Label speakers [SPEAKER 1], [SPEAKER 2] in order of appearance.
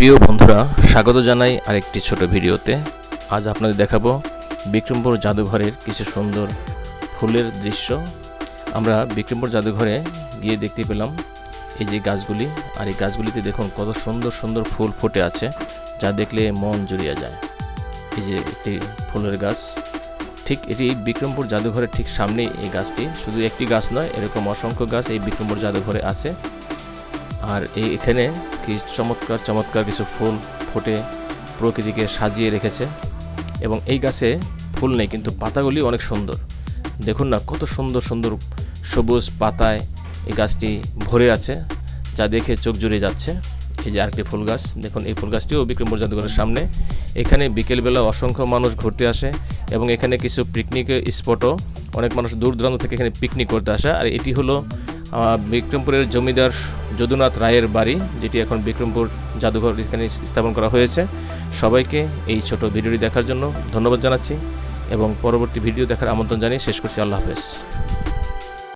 [SPEAKER 1] প্রিয় বন্ধুরা, স্বাগত জানাই আরেকটি ছোট ভিডিওতে। আজ আপনাদের দেখাবো বিক্রমপুর জাদুঘরের কিছু সুন্দর ফুলের দৃশ্য। আমরা বিক্রমপুর জাদুঘরে গিয়ে দেখতে পেলাম এই যে গাছগুলি, আর এই গাছগুলিতে দেখুন কত সুন্দর সুন্দর ফুল ফুটে আছে, যা দেখলে মন জুড়িয়ে যায়। এই যে একটি ফুলের গাছ, ঠিক এটি বিক্রমপুর জাদুঘরের ঠিক সামনেই এই গাছটি। শুধু একটি গাছ নয়, এরকম অসংখ্য গাছ এই বিক্রমপুর জাদুঘরে আছে। আর এখানে কি চমৎকার চমৎকার কিছু ফুল ফুটে প্রকৃতিকে সাজিয়ে রেখেছে। এবং এই গাছে ফুল নেই, কিন্তু পাতাগুলি অনেক সুন্দর। দেখুন না, কত সুন্দর সুন্দর সবুজ পাতায় এই গাছটি ভরে আছে, যা দেখে চোখ জুড়িয়ে যাচ্ছে। এই যে আরেকটি ফুল গাছ দেখুন, এই ফুল গাছটিও বিক্রমপুর জাদুঘরের সামনে। এখানে বিকেলবেলা অসংখ্য মানুষ ঘুরতে আসে এবং এখানে কিছু পিকনিকের স্পটও, অনেক মানুষ দূর দূরান্ত থেকে এখানে পিকনিক করতে আসে। আর এটি হলো বিক্রমপুরের জমিদার যদুনাথ রায়ের বাড়ি, যেটি এখন বিক্রমপুর জাদুঘর এখানে স্থাপন করা হয়েছে। সবাইকে এই ছোট ভিডিওটি দেখার জন্য ধন্যবাদ জানাচ্ছি এবং পরবর্তী ভিডিও দেখার আমন্ত্রণ জানিয়ে শেষ করছি। আল্লাহ হাফেজ।